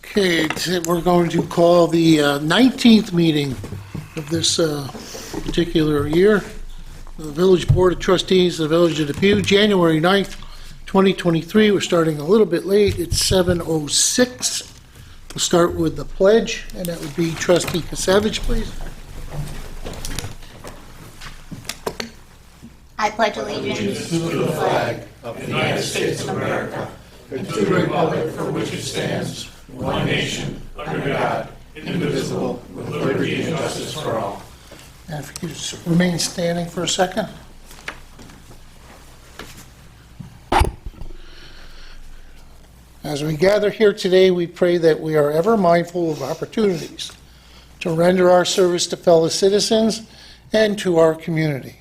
Okay, we're going to call the 19th meeting of this particular year. The Village Board of Trustees of the Village of Depew, January 9th, 2023. We're starting a little bit late. It's 7:06. We'll start with the pledge, and that would be Trustee Kasevich, please. I pledge allegiance to the flag of the United States of America and to the republic for which it stands, one nation, under God, indivisible, with liberty and justice for all. And if you just remain standing for a second. As we gather here today, we pray that we are ever mindful of opportunities to render our service to fellow citizens and to our community.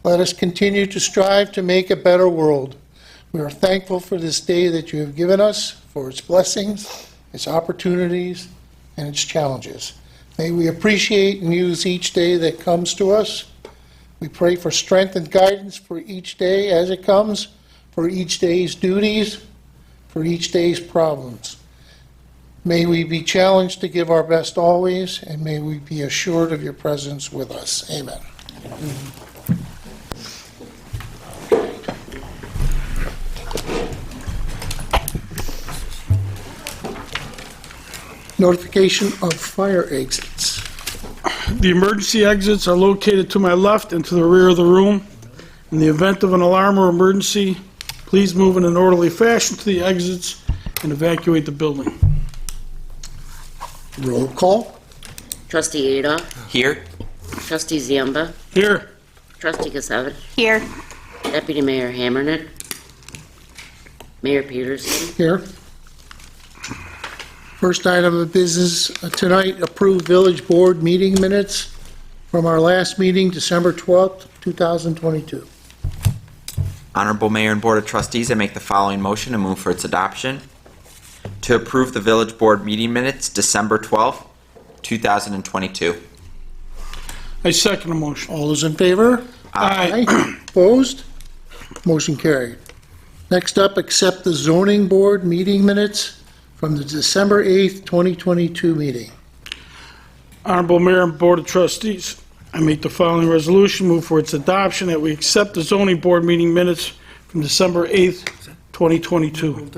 Let us continue to strive to make a better world. We are thankful for this day that you have given us, for its blessings, its opportunities, and its challenges. May we appreciate and use each day that comes to us. We pray for strength and guidance for each day as it comes, for each day's duties, for each day's problems. May we be challenged to give our best always, and may we be assured of your presence with us. Amen. Notification of fire exits. The emergency exits are located to my left and to the rear of the room. In the event of an alarm or emergency, please move in an orderly fashion to the exits and evacuate the building. Roll call. Trustee Adolph. Here. Trustee Ziemba. Here. Trustee Kasevich. here. Deputy Mayor Hammernick. Mayor Peterson. Here. First item of business tonight, approve village board meeting minutes from our last meeting, December 12th, 2022. Honorable Mayor and Board of Trustees, I make the following motion and move for its adoption. To approve the village board meeting minutes, December 12th, 2022. I second the motion. All those in favor? Aye. Opposed? Motion carried. Next up, accept the zoning board meeting minutes from the December 8th, 2022 meeting. Honorable Mayor and Board of Trustees, I make the following resolution, move for its adoption, that we accept the zoning board meeting minutes from December 8th, 2022.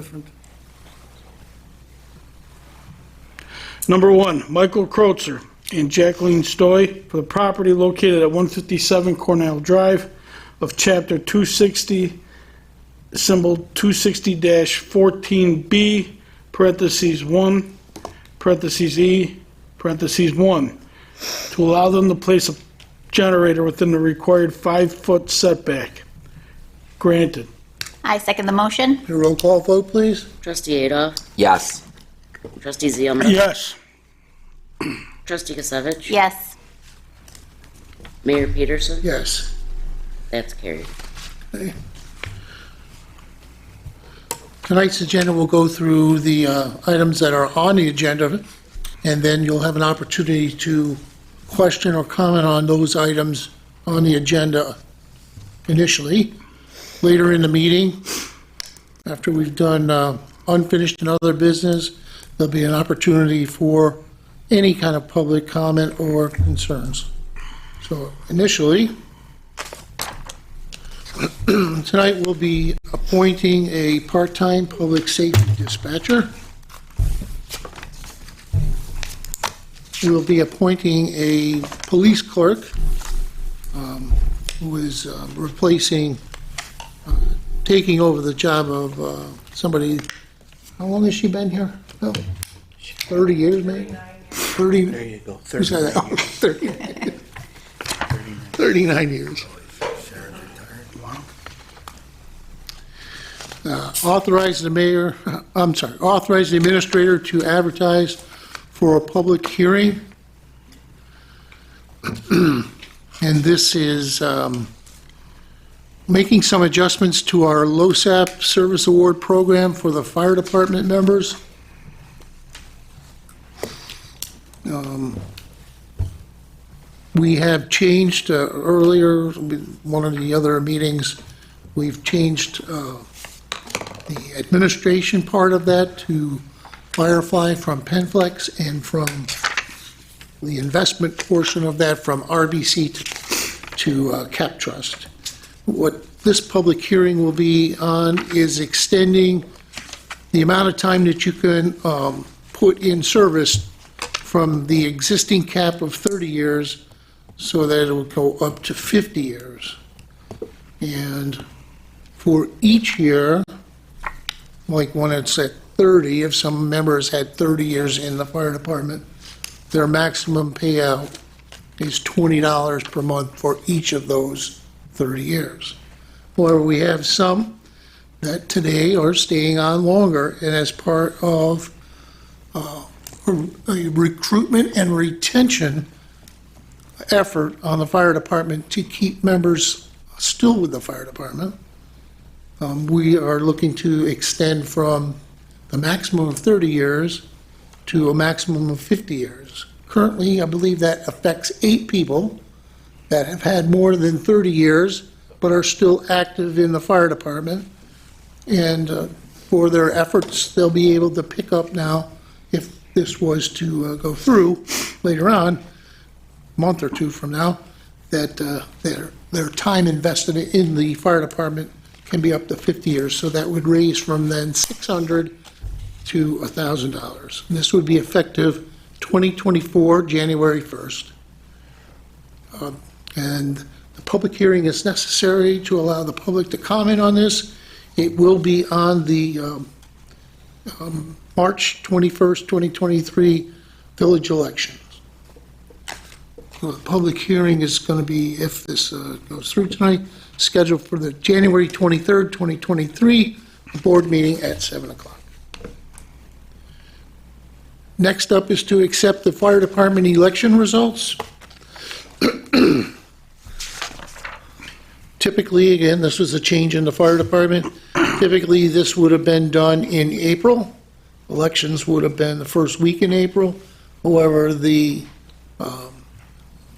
Number 1, Michael Kreutzer and Jacqueline Stoy for the property located at 157 Cornell Drive of Chapter 260, symbol 260-14B, parentheses 1, parentheses E, parentheses 1, to allow them to place a generator within the required 5-foot setback. Granted. I second the motion. A roll call vote, please. Trustee Adolph. Yes. Trustee Ziemba. Yes. Trustee Kasevich. Yes. Mayor Peterson. Yes. That's carried. Okay. Tonight's agenda will go through the items that are on the agenda, and then you'll have an opportunity to question or comment on those items on the agenda initially. Later in the meeting, after we've done unfinished and other business, there'll be an opportunity for any kind of public comment or concerns. So initially, tonight we'll be appointing a part-time public safety dispatcher. We will be appointing a police clerk who is replacing, taking over the job of somebody. How long has she been here? Bill? 30 years, maybe? 30. There you go. Who said that? Oh, 39. 39 years. Authorize the administrator to advertise for a public hearing. And this is making some adjustments to our LoSAP Service Award program for the fire department members. We have changed earlier, one of the other meetings, we've changed the administration part of that to Firefly from Penflex, and from the investment portion of that from RBC to Cap Trust. What this public hearing will be on is extending the amount of time that you can put in service from the existing cap of 30 years so that it will go up to 50 years. And for each year, like when it's at 30, if some members had 30 years in the fire department, their maximum payout is $20 per month for each of those 30 years. However, we have some that today are staying on longer, and as part of a recruitment and retention effort on the fire department to keep members still with the fire department, we are looking to extend from the maximum of 30 years to a maximum of 50 years. Currently, I believe that affects 8 people that have had more than 30 years but are still active in the fire department. And for their efforts, they'll be able to pick up now, if this was to go through later on, a month or two from now, that their time invested in the fire department can be up to 50 years. So that would raise from then $600 to $1,000. And this would be effective 2024, January 1st. And the public hearing is necessary to allow the public to comment on this. It will be on the March 21st, 2023 village elections. So the public hearing is going to be, if this goes through tonight, scheduled for the January 23rd, 2023 board meeting at 7 o'clock. Next up is to accept the fire department election results. Typically, again, this was a change in the fire department. Typically, this would have been done in April. Elections would have been the first week in April. However, the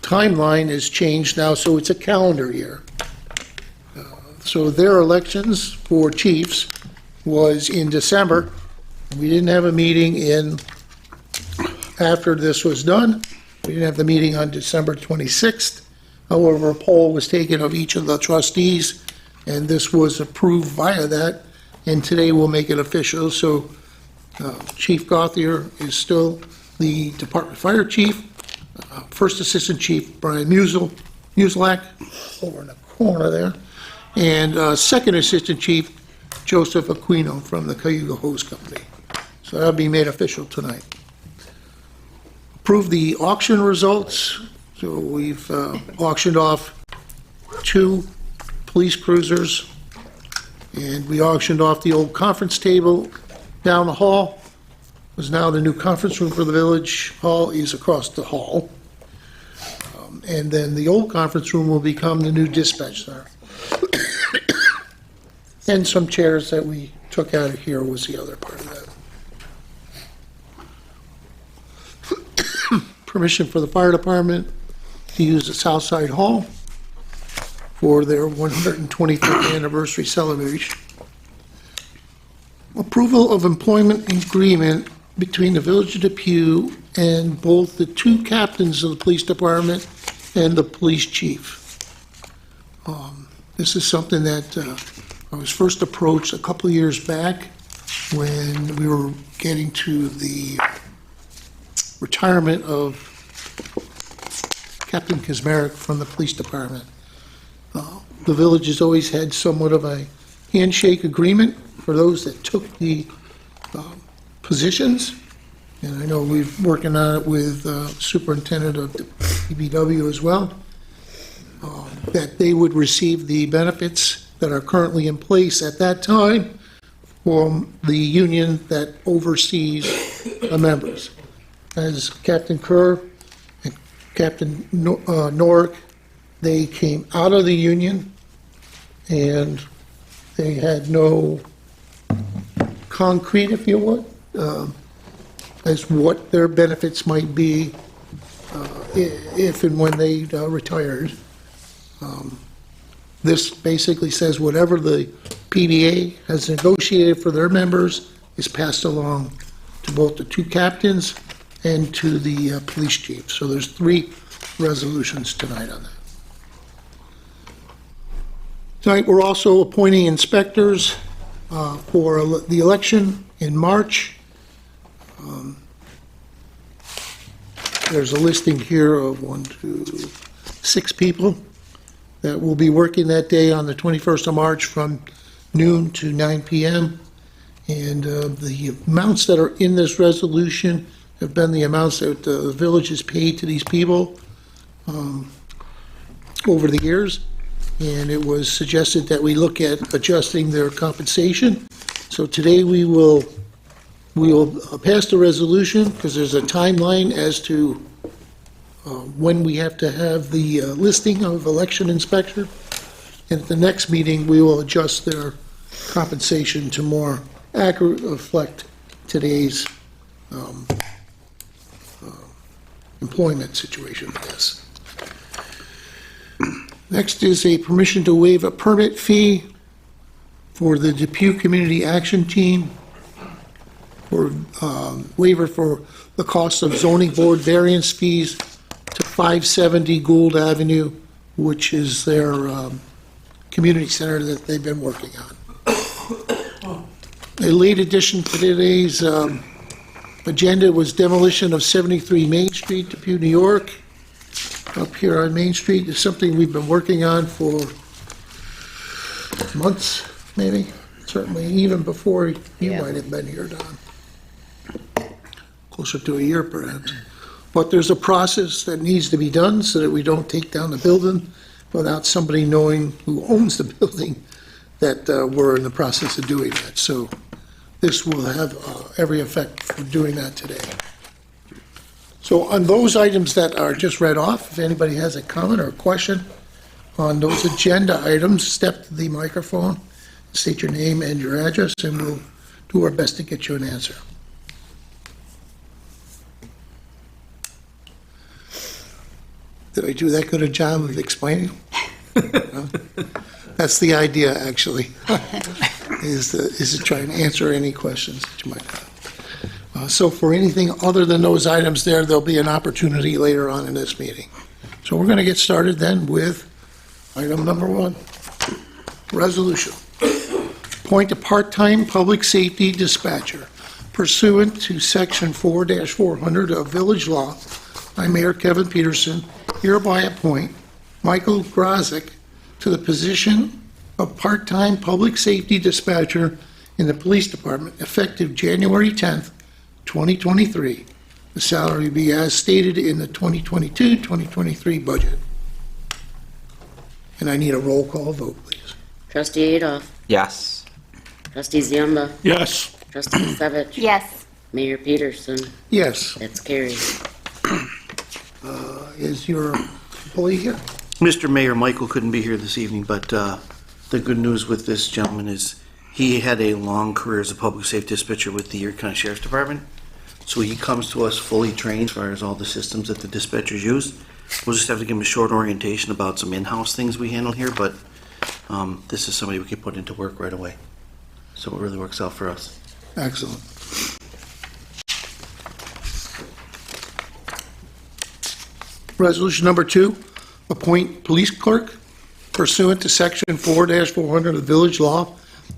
timeline has changed now, so it's a calendar year. So their elections for chiefs was in December. We didn't have a meeting after this was done. We didn't have the meeting on December 26th. However, a poll was taken of each of the trustees, and this was approved via that, and today we'll make it official. So Chief Gauthier is still the Department Fire Chief. First Assistant Chief Brian Muselak, over in the corner there, and Second Assistant Chief Joseph Aquino from the Cayuga Hose Company. So that'll be made official tonight. Approve the auction results. So we've auctioned off 2 police cruisers, and we auctioned off the old conference table down the hall. Is now the new conference room for the village. Hall is across the hall. And then the old conference room will become the new dispatch center. And some chairs that we took out of here was the other part of that. Permission for the fire department to use the Southside Hall for their 125th anniversary celebration. Approval of employment agreement between the Village of Depew and both the 2 captains of the police department and the police chief. This is something that I was first approached a couple of years back when we were getting to the retirement of Captain Kazmarek from the police department. The village has always had somewhat of a handshake agreement for those that took the positions. And I know we're working on it with Superintendent of the PBW as well, that they would receive the benefits that are currently in place at that time from the union that oversees the members. As Captain Kerr and Captain Norick, they came out of the union and they had no concrete, if you would, as what their benefits might be if and when they retired. This basically says whatever the PBA has negotiated for their members is passed along to both the two captains and to the police chief. So there's 3 resolutions tonight on that. Tonight, we're also appointing inspectors for the election in March. There's a listing here of 6 people that will be working that day on the 21st of March from noon to 9 p.m. And the amounts that are in this resolution have been the amounts that the village has paid to these people over the years. And it was suggested that we look at adjusting their compensation. So today we will pass the resolution because there's a timeline as to when we have to have the listing of election inspector. And at the next meeting, we will adjust their compensation to more accurately reflect today's employment situation, I guess. Next is a permission to waive a permit fee for the Depew Community Action Team for waiver for the cost of zoning board variance fees to 570 Gould Avenue, which is their community center that they've been working on. A late addition to today's agenda was demolition of 73 Main Street, Depew, New York. Up here on Main Street is something we've been working on for months, maybe, certainly even before you might have been here, Don. Closer to a year, perhaps. But there's a process that needs to be done so that we don't take down the building without somebody knowing who owns the building that we're in the process of doing that. So this will have every effect for doing that today. So on those items that are just read off, if anybody has a comment or a question on those agenda items, step to the microphone, state your name and your address, and we'll do our best to get you an answer. Did I do that good a job of explaining? That's the idea, actually, is to try and answer any questions that you might have. So for anything other than those items there'll be an opportunity later on in this meeting. So we're going to get started then with item number 1, resolution. Appoint a part-time public safety dispatcher pursuant to section 4-400 of village law. I, Mayor Kevin Peterson, hereby appoint Michael Grozick to the position of part-time public safety dispatcher in the police department effective January 10th, 2023. The salary be as stated in the 2022-2023 budget. And I need a roll call vote, please. Trustee Adolph. Yes. Trustee Ziemba. Yes. Trustee Gisevich. Yes. Mayor Peterson. Yes. That's carried. Is your employee here? Mr. Mayor, Michael couldn't be here this evening, but the good news with this gentleman is he had a long career as a public safety dispatcher with the Erie County Sheriff's Department. So he comes to us fully trained as far as all the systems that the dispatchers use. We'll just have to give him a short orientation about some in-house things we handle here, but this is somebody we can put into work right away. So it really works out for us. Excellent. Resolution number 2, appoint police clerk pursuant to section 4-400 of village law.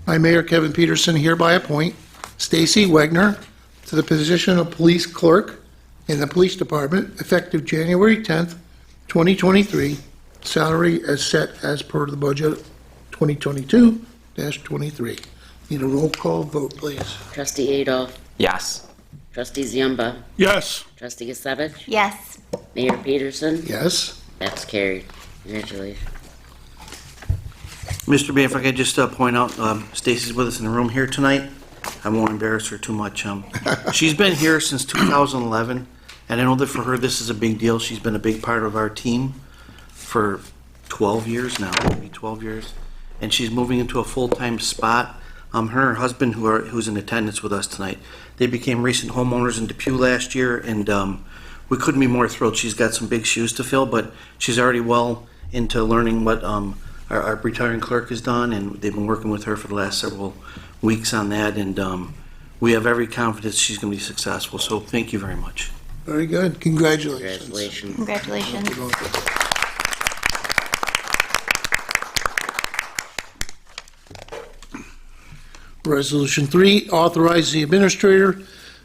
I, Mayor Kevin Peterson, hereby appoint Stacy Wegner to the position of police clerk in the police department effective January 10th, 2023. Salary as set as per the budget 2022-23. Need a roll call vote, please. Trustee Adolph. Yes. Trustee Ziemba. Yes. Trustee Gisevich. Yes. Mayor Peterson. Yes? That's carried. Congratulations. Mr. Mayor, if I could just point out, Stacy's with us in the room here tonight. I won't embarrass her too much. She's been here since 2011, and I know that for her this is a big deal. She's been a big part of our team for 12 years now, maybe 12 years, and she's moving into a full-time spot. Her and her husband, who's in attendance with us tonight, they became recent homeowners in Depew last year, and we couldn't be more thrilled. She's got some big shoes to fill, but she's already well into learning what a our retiring clerk has done, and they've been working with her for the last several weeks on that, and we have every confidence she's going to be successful, so thank you very much. Very good. Congratulations. Congratulations. Congratulations. Resolution 3, authorize the administrator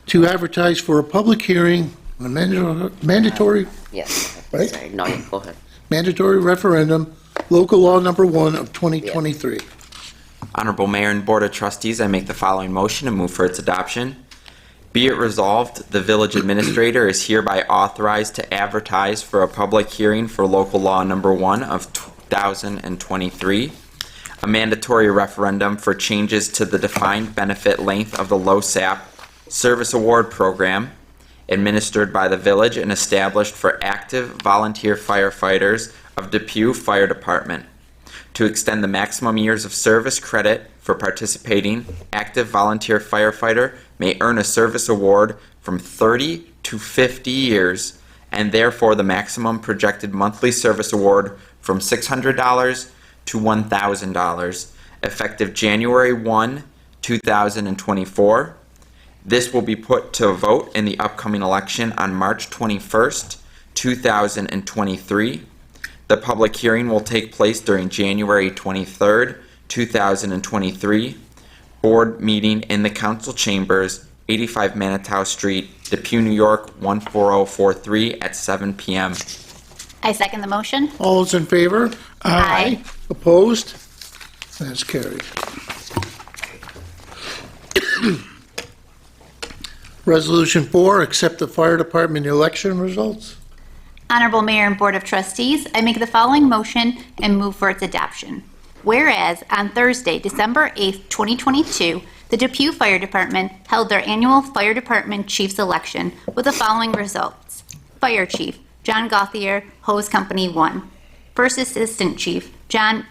to advertise for a public hearing on a mandatory Yes. Right. Sorry, no, you go ahead. mandatory referendum, local law number 1 of 2023. Honorable Mayor and Board of Trustees, I make the following motion and move for its adoption. Be it resolved, the village administrator is hereby authorized to advertise for a public hearing for local law number 1 of 2023, a mandatory referendum for changes to the defined benefit length of the LoSAP Service Award Program administered by the village and established for active volunteer firefighters of Depew Fire Department, to extend the maximum years of service credit for participating active volunteer firefighter may earn a service award from 30 to 50 years, and therefore the maximum projected monthly service award from $600 to $1,000, effective January 1, 2024. This will be put to a vote in the upcoming election on March 21st, 2023. The public hearing will take place during January 23rd, 2023. Board meeting in the council chambers, 85 Manitow Street, Depew, New York, 14043 at 7 p.m. I second the motion. All those in favor? Aye. Opposed? That's carried. Resolution 4, accept the fire department election results. Honorable Mayor and Board of Trustees, I make the following motion and move for its adoption. Whereas on Thursday, December 8th, 2022, the Depew Fire Department held their annual Fire Department Chiefs election with the following results. Fire Chief, John Gauthier, Hose Company 1. First Assistant Chief, Brian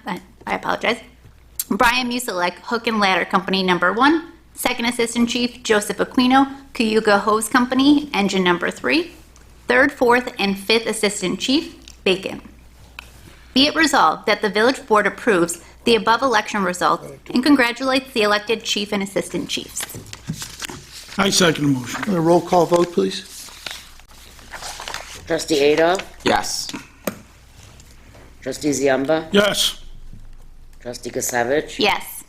Musilek, Hook and Ladder Company number 1. Second Assistant Chief, Joseph Aquino, Cayuga Hose Company, Engine number 3. Third, fourth, and fifth Assistant Chief, Bacon. Be it resolved that the Village Board approves the above election results and congratulates the elected Chief and Assistant Chiefs. I second the motion. A roll call vote, please. Trustee Adolf? Yes. Trustee Ziemba? Yes. Trustee Gisevich? Yes.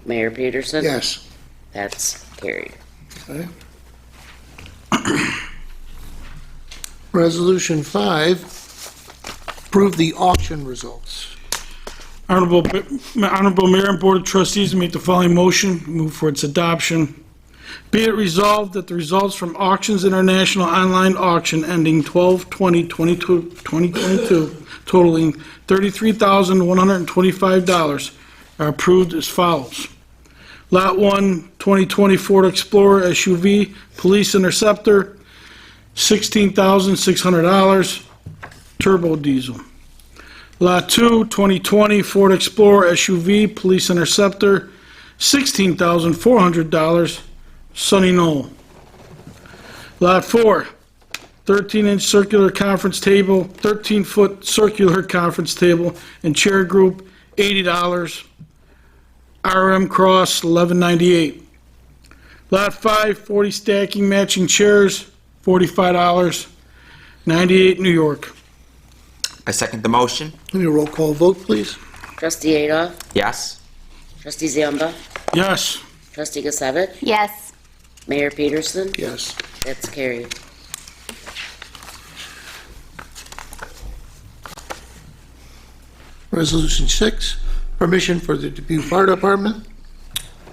Mayor Peterson? Yes. That's carried. Okay. Resolution 5, approve the auction results. Honorable Mayor and Board of Trustees, make the following motion, move for its adoption. Be it resolved that the results from Auctions International online auction ending 12/20/2022 totaling $33,125 are approved as follows. Lot 1, 2020 Ford Explorer SUV, Police Interceptor, $16,600, turbo diesel. Lot 2, 2020 Ford Explorer SUV, Police Interceptor, $16,400, Sunny Knoll. Lot 4, 13-inch circular conference table, 13-foot circular conference table and chair group, $80. RM Cross, $11.98. Lot 5, 40 stacking matching chairs, $45. 98 New York. I second the motion. Give me a roll call vote, please. Trustee Adolf? Yes. Trustee Ziemba? Yes. Trustee Gisevich? Yes. Mayor Peterson? Yes. That's carried. Resolution 6, permission for the Depew Fire Department.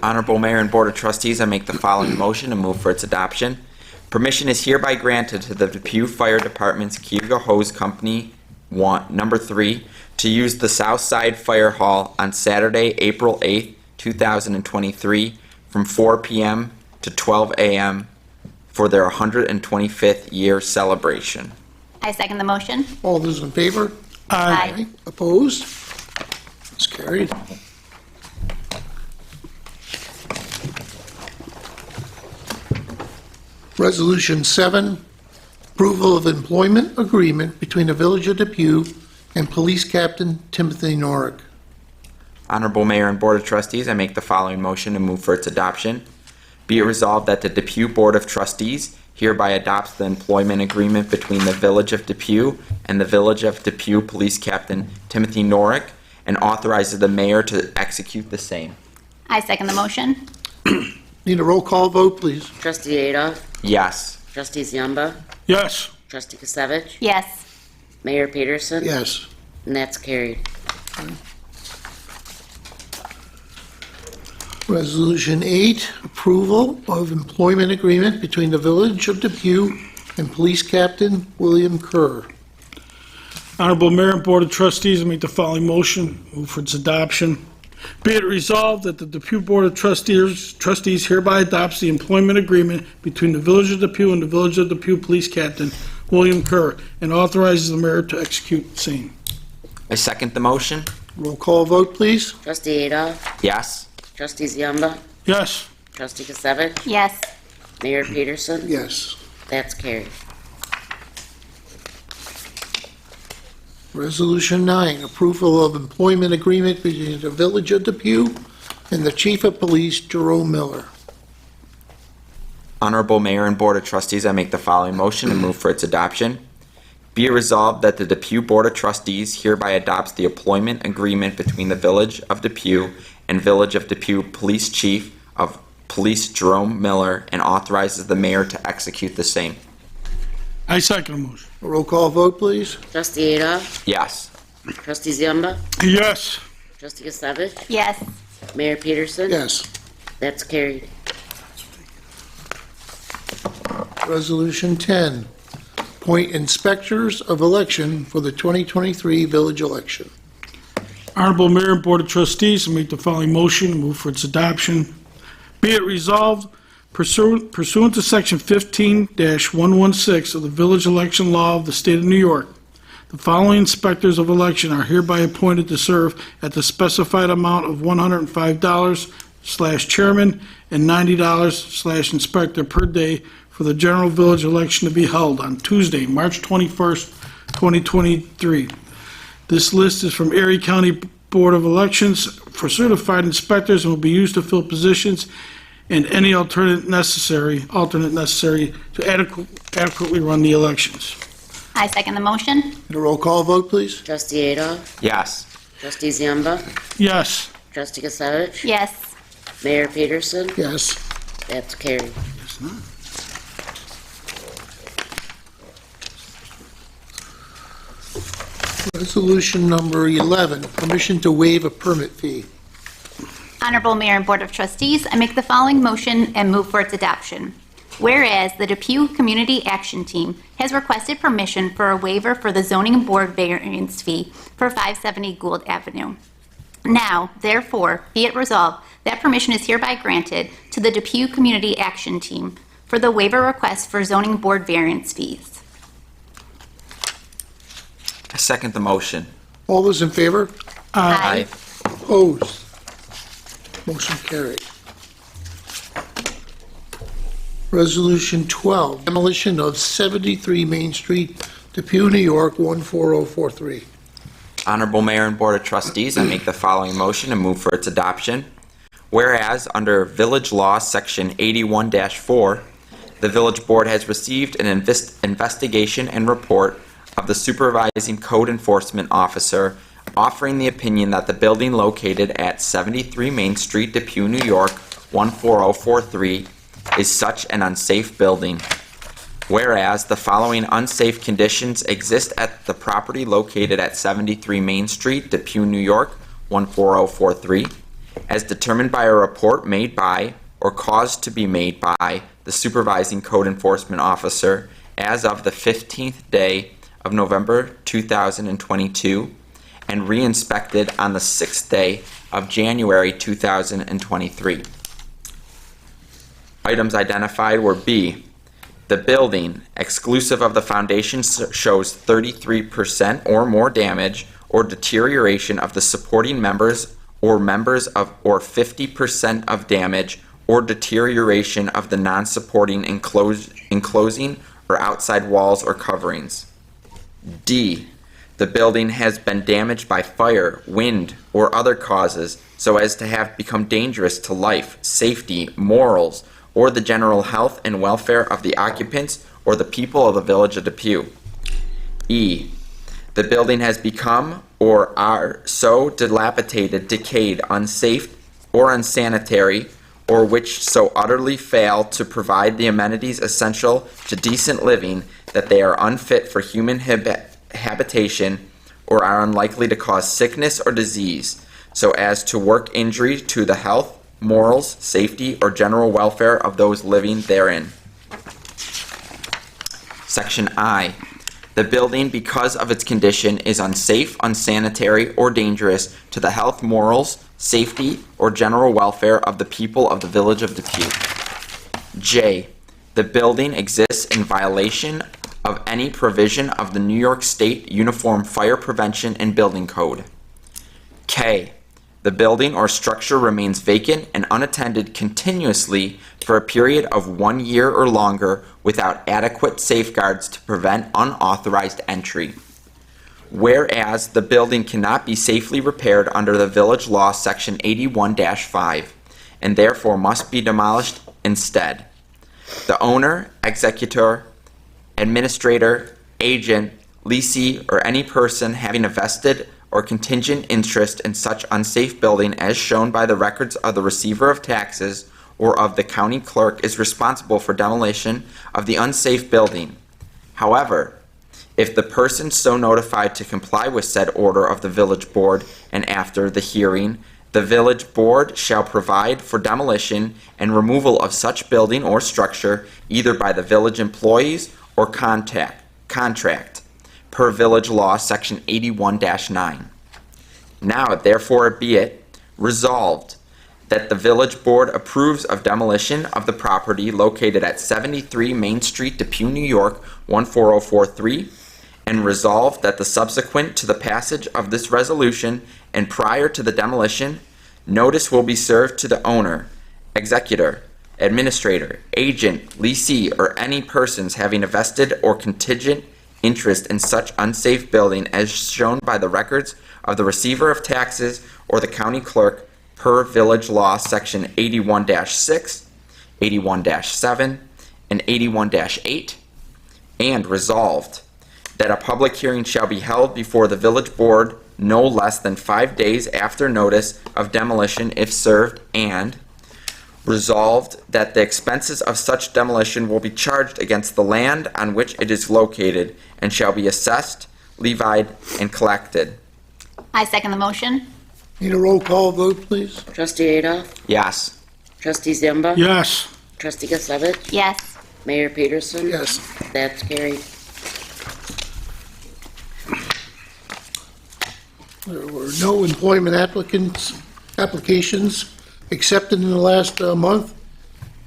Honorable Mayor and Board of Trustees, I make the following motion and move for its adoption. Permission is hereby granted to the Depew Fire Department's Cayuga Hose Company number 3 to use the South Side Fire Hall on Saturday, April 8th, 2023 from 4 p.m. to 12 a.m. for their 125th year celebration. I second the motion. All those in favor? Aye. Opposed? It's carried. Resolution 7, approval of employment agreement between the Village of Depew and Police Captain Timothy Norick. Honorable Mayor and Board of Trustees, I make the following motion and move for its adoption. Be it resolved that the Depew Board of Trustees hereby adopts the employment agreement between the Village of Depew and the Village of Depew Police Captain Timothy Norick and authorizes the mayor to execute the same. I second the motion. Need a roll call vote, please? Trustee Adolph. Yes. Trustee Ziemba. Yes. Trustee Gisevich. Yes. Mayor Peterson. Yes. And that's carried. Resolution 8, approval of employment agreement between the Village of Depew and Police Captain William Kerr. Honorable Mayor and Board of Trustees, I make the following motion, move for its adoption. Be it resolved that the Depew Board of Trustees hereby adopts the employment agreement between the Village of Depew and the Village of Depew Police Captain William Kerr and authorizes the mayor to execute the same. I second the motion. Roll call vote, please? Trustee Adolph. Yes. Trustee Ziemba. Yes. Trustee Gisevich. Yes. Mayor Peterson. Yes. That's carried. Resolution 9, approval of employment agreement between the Village of Depew and the Chief of Police, Jerome Miller. Honorable Mayor and Board of Trustees, I make the following motion and move for its adoption. Be it resolved that the Depew Board of Trustees hereby adopts the employment agreement between the Village of Depew and Village of Depew Police Chief of Police Jerome Miller and authorizes the mayor to execute the same. I second the motion. A roll call vote, please? Trustee Adolph. Yes. Trustee Ziemba. Yes. Trustee Gisevich. Yes. Mayor Peterson. Yes. That's carried. Resolution 10, appoint inspectors of election for the 2023 village election. Honorable Mayor and Board of Trustees, I make the following motion, move for its adoption. Be it resolved, pursuant to Section 15-116 of the Village Election Law of the State of New York, the following inspectors of election are hereby appointed to serve at the specified amount of $105/chairman and $90/inspector per day for the general village election to be held on Tuesday, March 21st, 2023. This list is from Erie County Board of Elections for certified inspectors and will be used to fill positions and any alternate necessary to adequately run the elections. I second the motion. And a roll call vote, please? Trustee Adolph. Yes. Trustee Ziemba. Yes. Trustee Gisevich. Yes. Mayor Peterson. Yes. That's carried. Resolution number 11, permission to waive a permit fee. Honorable Mayor and Board of Trustees, I make the following motion and move for its adoption. Whereas the Depew Community Action Team has requested permission for a waiver for the zoning board variance fee for 570 Gould Avenue. Now, therefore, be it resolved that permission is hereby granted to the Depew Community Action Team for the waiver request for zoning board variance fees. I second the motion. All those in favor? Aye. Opposed? Motion carried. Resolution 12, demolition of 73 Main Street, Depew, New York, 14043. Honorable Mayor and Board of Trustees, I make the following motion and move for its adoption. Whereas, under Village Law, Section 81-4, the Village Board has received an investigation and report of the Supervising Code Enforcement Officer offering the opinion that the building located at 73 Main Street, Depew, New York, 14043, is such an unsafe building. Whereas the following unsafe conditions exist at the property located at 73 Main Street, Depew, New York, 14043, as determined by a report made by or caused to be made by the Supervising Code Enforcement Officer as of the 15th day of November 2022 and re-inspected on the 6th day of January 2023. Items identified were B, the building, exclusive of the foundation, shows 33% or more damage or deterioration of the supporting members or 50% of damage or deterioration of the non-supporting enclosing or outside walls or coverings. D, the building has been damaged by fire, wind, or other causes so as to have become dangerous to life, safety, morals, or the general health and welfare of the occupants or the people of the village of Depew. E. The building has become or are so dilapidated, decayed, unsafe, or unsanitary, or which so utterly fail to provide the amenities essential to decent living that they are unfit for human habitation or are unlikely to cause sickness or disease, so as to work injury to the health, morals, safety, or general welfare of those living therein. Section I. The building, because of its condition, is unsafe, unsanitary, or dangerous to the health, morals, safety, or general welfare of the people of the village of Depew. J. The building exists in violation of any provision of the New York State Uniform Fire Prevention and Building Code. K. The building or structure remains vacant and unattended continuously for a period of 1 year or longer without adequate safeguards to prevent unauthorized entry. Whereas the building cannot be safely repaired under the Village Law Section 81-5 and therefore must be demolished instead. The owner, executor, administrator, agent, lessee, or any person having a vested or contingent interest in such unsafe building as shown by the records of the receiver of taxes or of the county clerk is responsible for demolition of the unsafe building. However, if the person so notified to comply with said order of the village board and after the hearing, the village board shall provide for demolition and removal of such building or structure either by the village employees or contract per Village Law Section 81-9. Now, therefore, be it resolved that the village board approves of demolition of the property located at 73 Main Street, Depew, New York, 14043, and resolved that the subsequent to the passage of this resolution and prior to the demolition, notice will be served to the owner, executor, administrator, agent, lessee, or any persons having a vested or contingent interest in such unsafe building as shown by the records of the receiver of taxes or the county clerk per Village Law Section 81-6, 81-7, and 81-8, and resolved that a public hearing shall be held before the village board no less than 5 days after notice of demolition if served, and resolved that the expenses of such demolition will be charged against the land on which it is located and shall be assessed, levied, and collected. I second the motion. Need a roll call vote, please? Trustee Adolph? Yes. Trustee Ziemba? Yes. Trustee Gisevich? Yes. Mayor Peterson? Yes. That's carried. There were no employment applications accepted in the last month.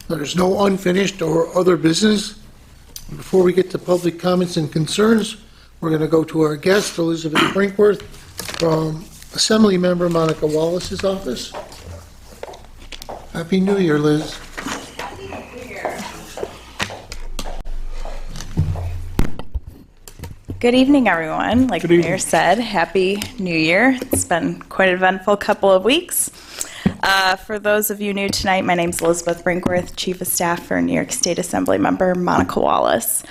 There's no unfinished or other business. Before we get to public comments and concerns, we're going to go to our guest, Elizabeth Brinkworth, from Assembly Member Monica Wallace's office. Happy New Year, Liz. Good evening, everyone. Like Good the evening. mayor said, Happy New Year. It's been quite an eventful couple of weeks. For those of you new tonight, my name is Elizabeth Brinkworth, Chief of Staff for New York State Assembly Member Monica Wallace.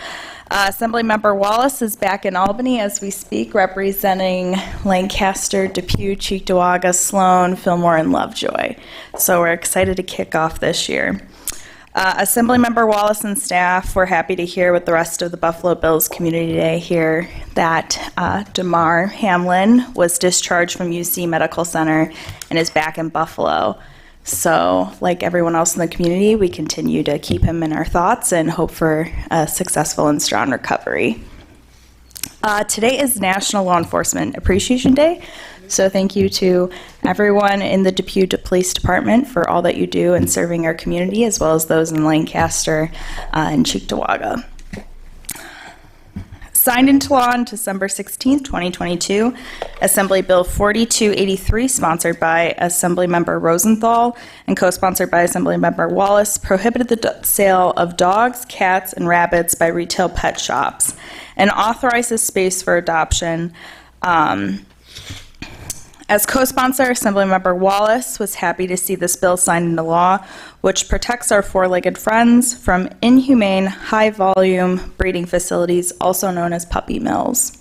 Assembly Member Wallace is back in Albany as we speak, representing Lancaster, Depew, Cheektowaga, Sloan, Fillmore, and Lovejoy. So we're excited to kick off this year. Assemblymember Wallace and staff were happy to hear with the rest of the Buffalo Bills community today here that DeMar Hamlin was discharged from UC Medical Center and is back in Buffalo. So, like everyone else in the community, we continue to keep him in our thoughts and hope for a successful and strong recovery. Today is National Law Enforcement Appreciation Day, so thank you to everyone in the Depew Police Department for all that you do in serving our community, as well as those in Lancaster and Cheektowaga. Signed into law on December 16, 2022, Assembly Bill 4283, sponsored by Assemblymember Rosenthal and co-sponsored by Assemblymember Wallace, prohibited the sale of dogs, cats, and rabbits by retail pet shops and authorizes space for adoption As co-sponsor, Assemblymember Wallace was happy to see this bill signed into law, which protects our four-legged friends from inhumane, high-volume breeding facilities, also known as puppy mills.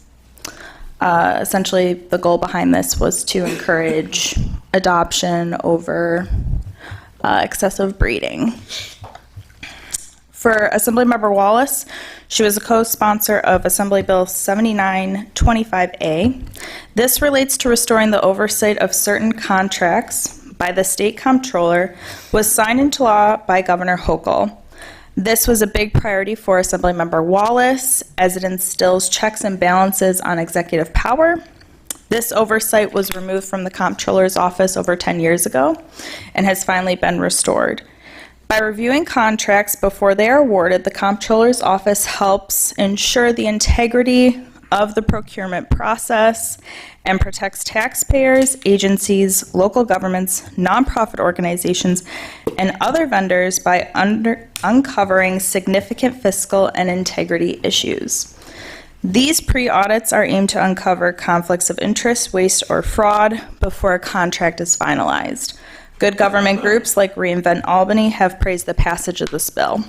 Essentially, the goal behind this was to encourage adoption over excessive breeding. For Assemblymember Wallace, she was a co-sponsor of Assembly Bill 7925A. This relates to restoring the oversight of certain contracts by the state comptroller, was signed into law by Governor Hochul. This was a big priority for Assemblymember Wallace as it instills checks and balances on executive power. This oversight was removed from the comptroller's office over 10 years ago and has finally been restored. By reviewing contracts before they are awarded, the comptroller's office helps ensure the integrity of the procurement process and protects taxpayers, agencies, local governments, nonprofit organizations, and other vendors by uncovering significant fiscal and integrity issues. These pre-audits are aimed to uncover conflicts of interest, waste, or fraud before a contract is finalized. Good government groups like Reinvent Albany have praised the passage of this bill.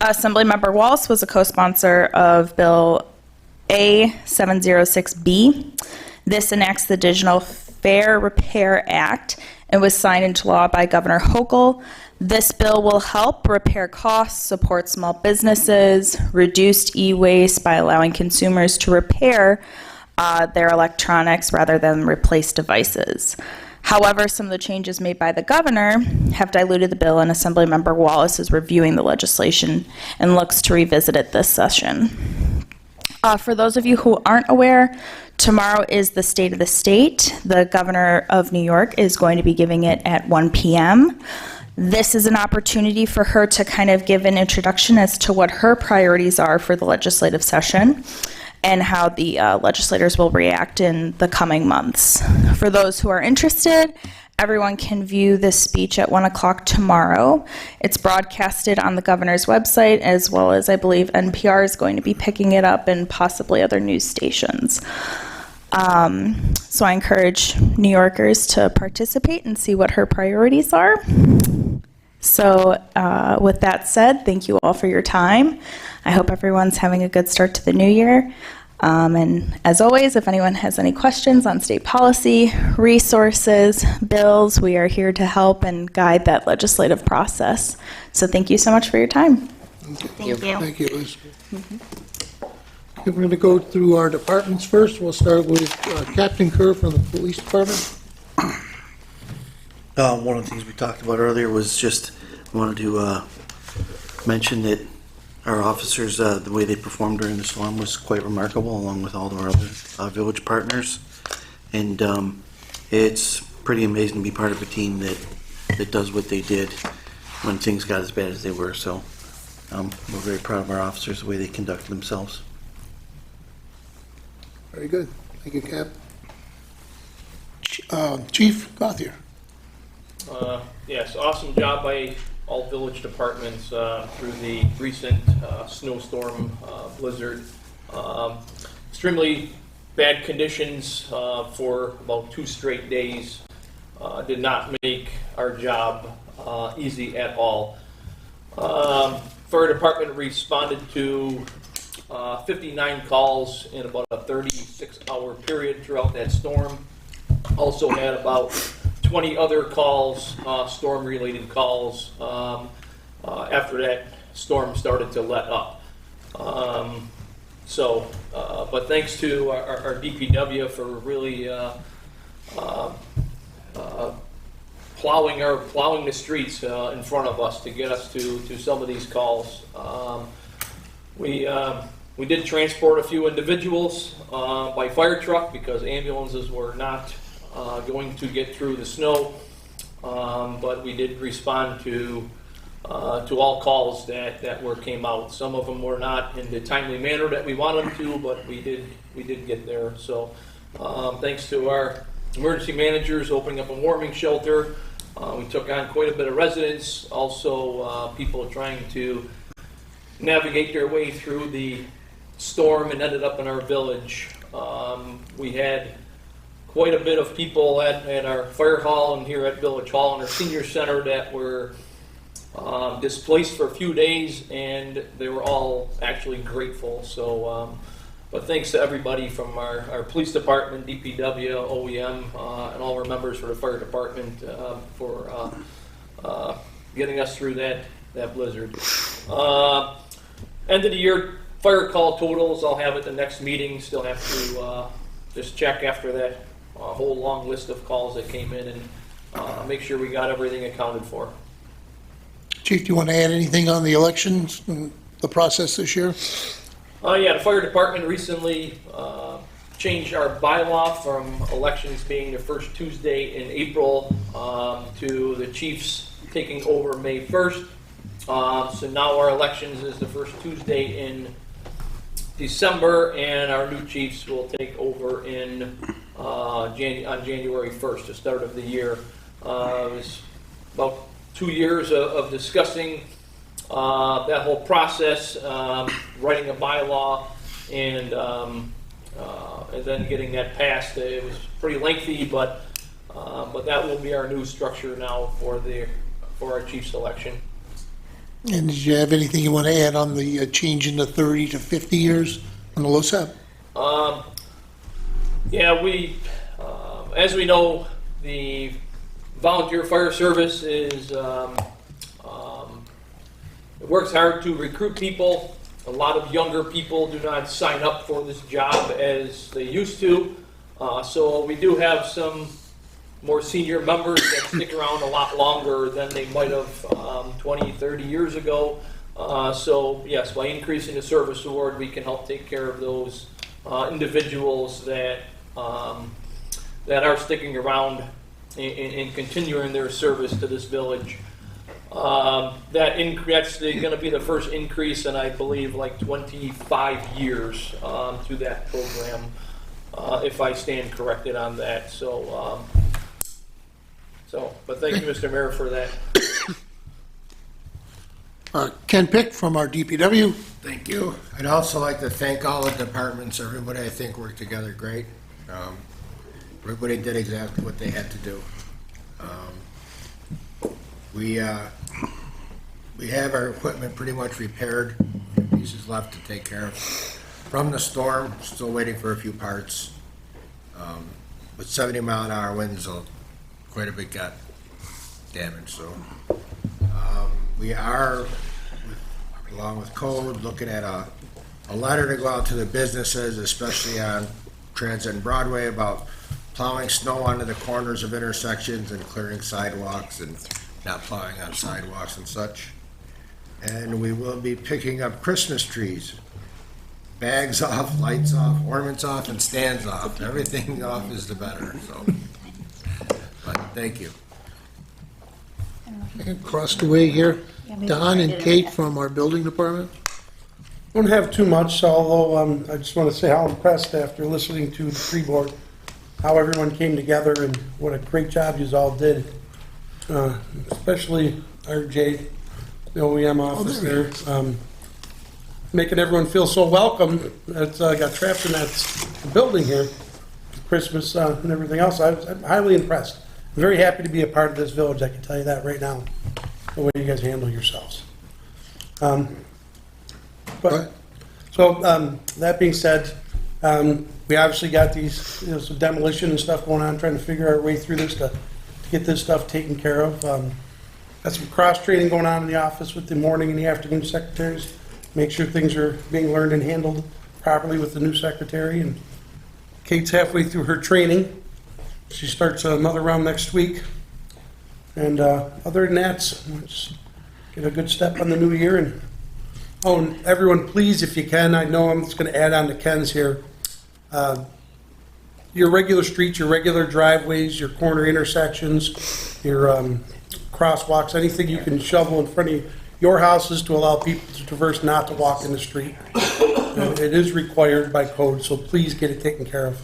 Assemblymember Wallace was a co-sponsor of Bill A706B. This enacts the Digital Fair Repair Act and was signed into law by Governor Hochul. This bill will help repair costs, support small businesses, reduce e-waste by allowing consumers to repair their electronics rather than replace devices. However, some of the changes made by the governor have diluted the bill, and Assemblymember Wallace is reviewing the legislation and looks to revisit it this session. For those of you who aren't aware, tomorrow is the State of the State. The governor of New York is going to be giving it at 1 p.m. This is an opportunity for her to kind of give an introduction as to what her priorities are for the legislative session and how the legislators will react in the coming months. For those who are interested, everyone can view this speech at 1 o'clock tomorrow. It's broadcasted on the governor's website, as well as I believe NPR is going to be picking it up and possibly other news stations. So I encourage New Yorkers to participate and see what her priorities are. So with that said, thank you all for your time. I hope everyone's having a good start to the new year. And as always, if anyone has any questions on state policy, resources, bills, we are here to help and guide that legislative process. So thank you so much for your time. Thank you. Thank you, Liz. Okay, we're going to go through our departments first. We'll start with Captain Kerr from the Police Department. One of the things we talked about earlier was just wanted to mention that our officers, the way they performed during the storm was quite remarkable, along with all of our other village partners. And it's pretty amazing to be part of a team that does what they did when things got as bad as they were. So we're very proud of our officers, the way they conducted themselves. Very good. Thank you, Cap. Chief Gothier. Yes, awesome job by all village departments through the recent snowstorm blizzard. Extremely bad conditions for about 2 straight days. Did not make our job easy at all. Fire department responded to 59 calls in about a 36-hour period throughout that storm. Also had about 20 other calls, storm-related calls, after that storm started to let up. But thanks to our DPW for really plowing the streets in front of us to get us to some of these calls. We did transport a few individuals by fire truck because ambulances were not going to get through the snow, but we did respond to all calls that came out. Some of them were not in the timely manner that we wanted them to, but we did get there. So thanks to our emergency managers opening up a warming shelter, we took on quite a bit of residents. Also, people trying to navigate their way through the storm and ended up in our village. We had quite a bit of people at our fire hall and here at Village Hall and our senior center that were displaced for a few days, and they were all actually grateful. So, but thanks to everybody from our police department, DPW, OEM, and all our members for the fire department for getting us through that blizzard. End of the year fire call totals, I'll have at the next meeting. Still have to just check after that whole long list of calls that came in and make sure we got everything accounted for. Chief, do you want to add anything on the elections and the process this year? Yeah, the fire department recently changed our bylaw from elections being the first Tuesday in April to the chiefs taking over May 1st. So now our elections is the first Tuesday in December, and our new chiefs will take over on January 1st, the start of the year. It was about 2 years of discussing that whole process, writing a bylaw, and then getting that passed. It was pretty lengthy, but that will be our new structure now for our chief selection. And did you have anything you want to add on the change in the 30 to 50 years on the LoSAP? Yeah, as we know, the volunteer fire service is it works hard to recruit people. A lot of younger people do not sign up for this job as they used to. So we do have some more senior members that stick around a lot longer than they might have 20, 30 years ago. So yes, by increasing the service award, we can help take care of those individuals that are sticking around and continuing their service to this village. That's going to be the first increase in, I believe, like 25 years to that program, if I stand corrected on that. So, but thank you, Mr. Mayor, for that. Ken Pick from our DPW. Thank you. I'd also like to thank all the departments. Everybody, I think, worked together great. Everybody did exactly what they had to do. We have our equipment pretty much repaired. A few pieces left to take care of. From the storm, still waiting for a few parts. With 70-mile-an-hour winds, quite a bit got damaged. So we are, along with code, looking at a letter to go out to the businesses, especially on Transit and Broadway, about plowing snow onto the corners of intersections and clearing sidewalks and not plowing on sidewalks and such. And we will be picking up Christmas trees. Bags off, lights off, ornaments off, and stands off. Everything off is the better, so. But thank you. Across the way here, Don and Kate from our building department. Don't have too much, although I just want to say how impressed after listening to the pre-board, how everyone came together and what a great job you all did. Especially RJ, the OEM office there, making everyone feel so welcome that got trapped in that building here, Christmas and everything else. I'm highly impressed. I'm very happy to be a part of this village, I can tell you that right now, the way you guys handle yourselves. That being said, we obviously got these, some demolition and stuff going on, trying to figure our way through this to get this stuff taken care of. Got some cross-training going on in the office with the morning and the afternoon secretaries, make sure things are being learned and handled properly with the new secretary. And Kate's halfway through her training. She starts another round next week. And other than that, just get a good step on the new year. And everyone, please, if you can, I know I'm just going to add on to Ken's here. Your regular streets, your regular driveways, your corner intersections, your crosswalks, anything you can shovel in front of your houses to allow people to traverse, not to walk in the street. And it is required by code, so please get it taken care of.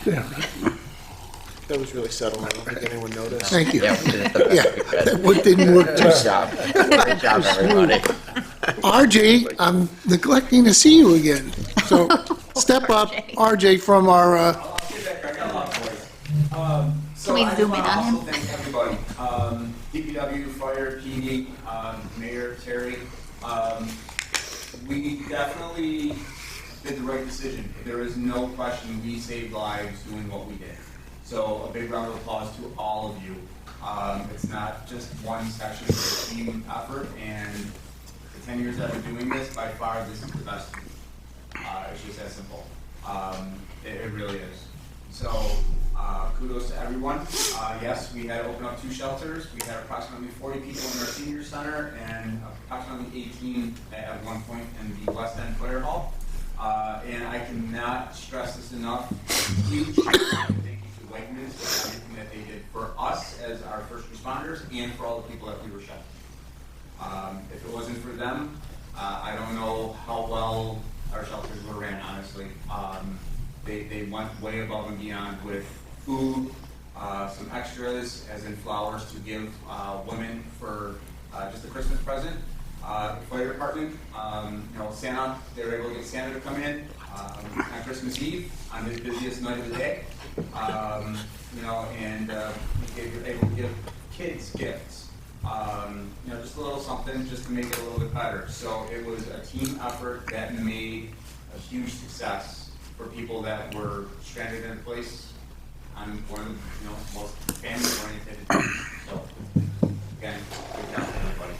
That was really subtle. I don't think anyone noticed. Thank you. Yeah, we did it the best we could. That one didn't work too Good job. Great job, everybody. RJ, I'm neglecting to see you again. So step up, RJ, from our, Can we zoom in on him? Also thank everybody, DPW, fire, PD, Mayor, Terry. We definitely did the right decision. There is no question we saved lives doing what we did. So a big round of applause to all of you. It's not just one section, it's a team effort, and the 10 years that I've been doing this, by far, this is the best. It's just that simple. It really is. So kudos to everyone. Yes, we had to open up 2 shelters. We had approximately 40 people in our senior center and approximately 18 at one point in the West End Fire Hall. And I cannot stress this enough. Huge thank you to Wegmans for everything that they did for us as our first responders and for all the people that we were sheltering. If it wasn't for them, I don't know how well our shelters were ran, honestly. They went way above and beyond with food, some extras, as in flowers, to give women for just a Christmas present. Fire department, Santa, they were able to get Santa to come in on Christmas Eve, on the busiest night of the day. And we were able to give kids gifts. Just a little something just to make it a little bit better. So it was a team effort that made a huge success for people that were stranded in a place on one of the most family-oriented teams. So again, good job to everybody.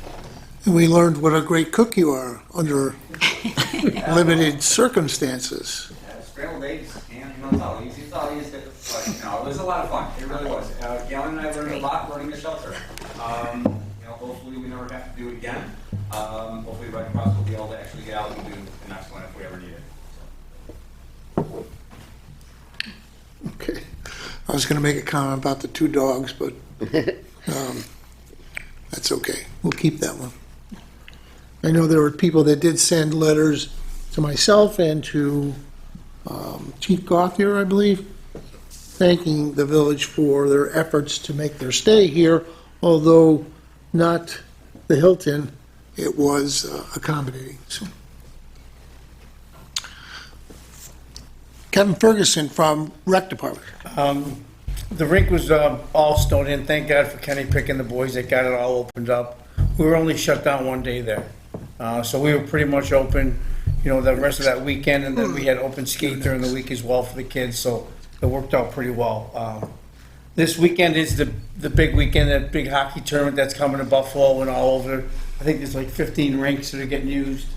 and we learned what a great cook you are under limited circumstances. Scrambled eggs, and it's all easy. It's all easy. But it was a lot of fun. It really was. Galen and I learned a lot running the shelter. Hopefully we never have to do it again. Hopefully Red Cross will be able to actually get out and do the next one if we ever need it. Okay. I was going to make a comment about the 2 dogs, but that's okay. We'll keep that one. I know there were people that did send letters to myself and to Chief Gothier, I believe, thanking the village for their efforts to make their stay here, although not the Hilton, it was accommodating. So. Kevin Ferguson from Rec Department. The rink was all stone in. Thank God for Kenny picking the boys that got it all opened up. We were only shut down one day there. So we were pretty much open, the rest of that weekend, and then we had open skate during the week as well for the kids, so it worked out pretty well. This weekend is the big weekend, that big hockey tournament that's coming to Buffalo and all over. I think there's like 15 rinks that are getting used.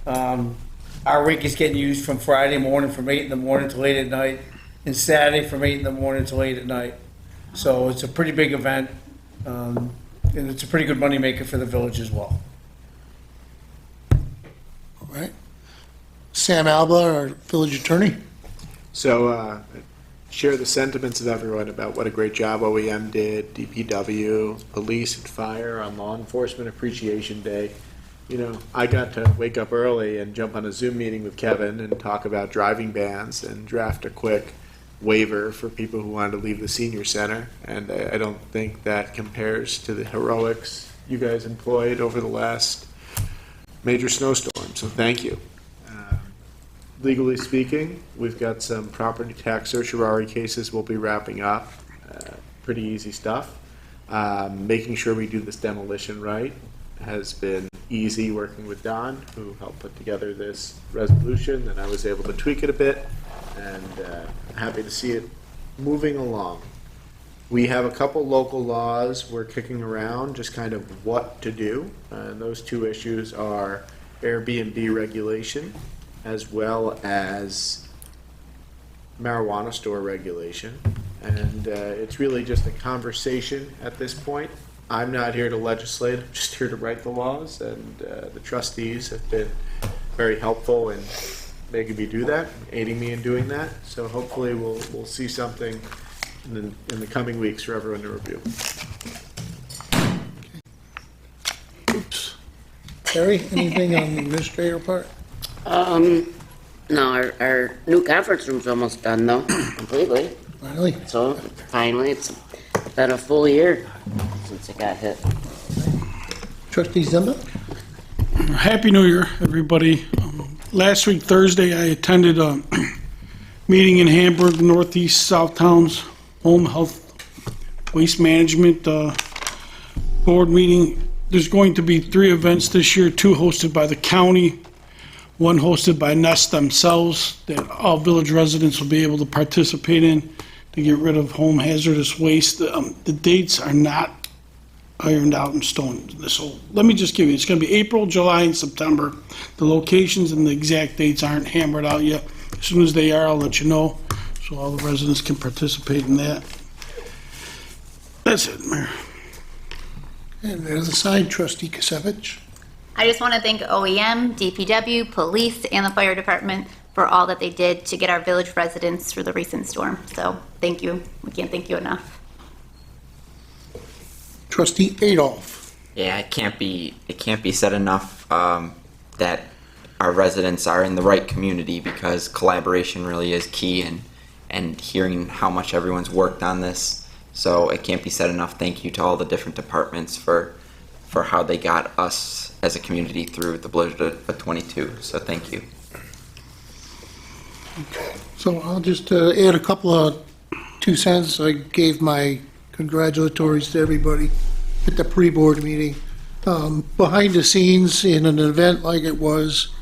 Our rink is getting used from Friday morning from 8 in the morning till 8 at night, and Saturday from 8 in the morning till 8 at night. So it's a pretty big event, and it's a pretty good moneymaker for the village as well. All right. Sam Alba, our village attorney. So, share the sentiments of everyone about what a great job OEM did, DPW, police and fire on Law Enforcement Appreciation Day. I got to wake up early and jump on a Zoom meeting with Kevin and talk about driving bans and draft a quick waiver for people who wanted to leave the senior center. And I don't think that compares to the heroics you guys employed over the last major snowstorm. So thank you. Legally speaking, we've got some property tax certiorari cases we'll be wrapping up. Pretty easy stuff. Making sure we do this demolition right has been easy, working with Don, who helped put together this resolution, and I was able to tweak it a bit, and happy to see it moving along. We have a couple local laws we're kicking around, just kind of what to do, and those 2 issues are Airbnb regulation as well as marijuana store regulation, and it's really just a conversation at this point. I'm not here to legislate, I'm just here to write the laws, and the trustees have been very helpful in making me do that, aiding me in doing that, so hopefully we'll see something in the coming weeks for everyone to review. Oops. Terry, anything on the administrator part? No, our new conference room's almost done though, completely. Finally. So finally, it's been a full year since it got hit. Trustee Zimba? Happy New Year, everybody. Last week, Thursday, I attended a meeting in Hamburg, Northeast South Towns Home Health Waste Management Board meeting. There's going to be 3 events this year, 2 hosted by the county, 1 hosted by Nest themselves, that all village residents will be able to participate in to get rid of home hazardous waste. The dates are not ironed out in stone. So let me just give you, it's going to be April, July, and September. The locations and the exact dates aren't hammered out yet. As soon as they are, I'll let you know, so all the residents can participate in that. That's it, Mayor. And the other side, Trustee Kasevich. I just want to thank OEM, DPW, police, and the fire department for all that they did to get our village residents through the recent storm. So thank you. We can't thank you enough. Trustee Adolph. Yeah, it can't be said enough that our residents are in the right community, because collaboration really is key, and hearing how much everyone's worked on this. So it can't be said enough. Thank you to all the different departments for how they got us as a community through the blizzard of 22. So thank you. So I'll just add a couple of 2 cents. I gave my congratulatories to everybody at the pre-board meeting. Behind the scenes in an event like it was,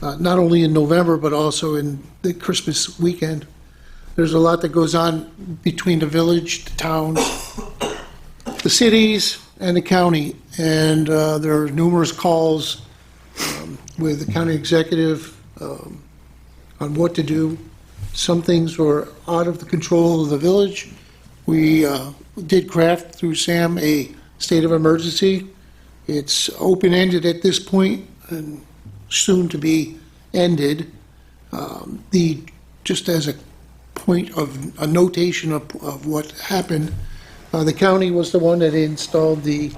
not only in November, but also in the Christmas weekend, there's a lot that goes on between the village, the towns, the cities, and the county. And there are numerous calls with the county executive on what to do. Some things were out of the control of the village. We did craft through Sam a state of emergency. It's open-ended at this point and soon to be ended. Just as a point of a notation of what happened, the county was the one that installed the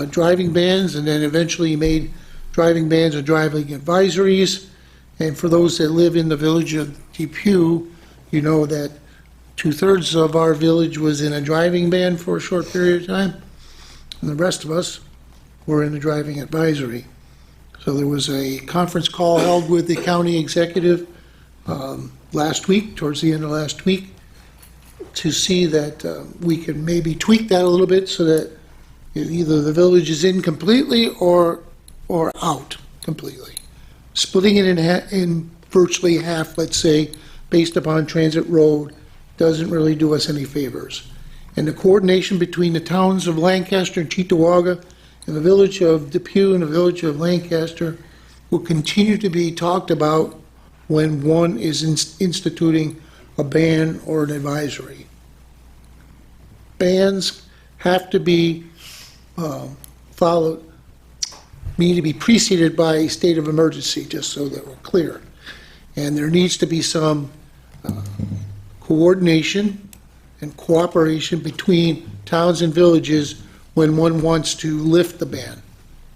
driving bans, and then eventually made driving bans and driving advisories. And for those that live in the village of Depew, you know that 2/3 of our village was in a driving ban for a short period of time, and the rest of us were in a driving advisory. So there was a conference call held with the county executive last week, towards the end of last week, to see that we can maybe tweak that a little bit so that either the village is in completely or out completely. Splitting it in virtually half, let's say, based upon Transit Road, doesn't really do us any favors. And the coordination between the towns of Lancaster and Cheektowaga and the village of Depew and the village of Lancaster will continue to be talked about when one is instituting a ban or an advisory. Bans have to be need to be preceded by a state of emergency, just so that we're clear. And there needs to be some coordination and cooperation between towns and villages when one wants to lift the ban.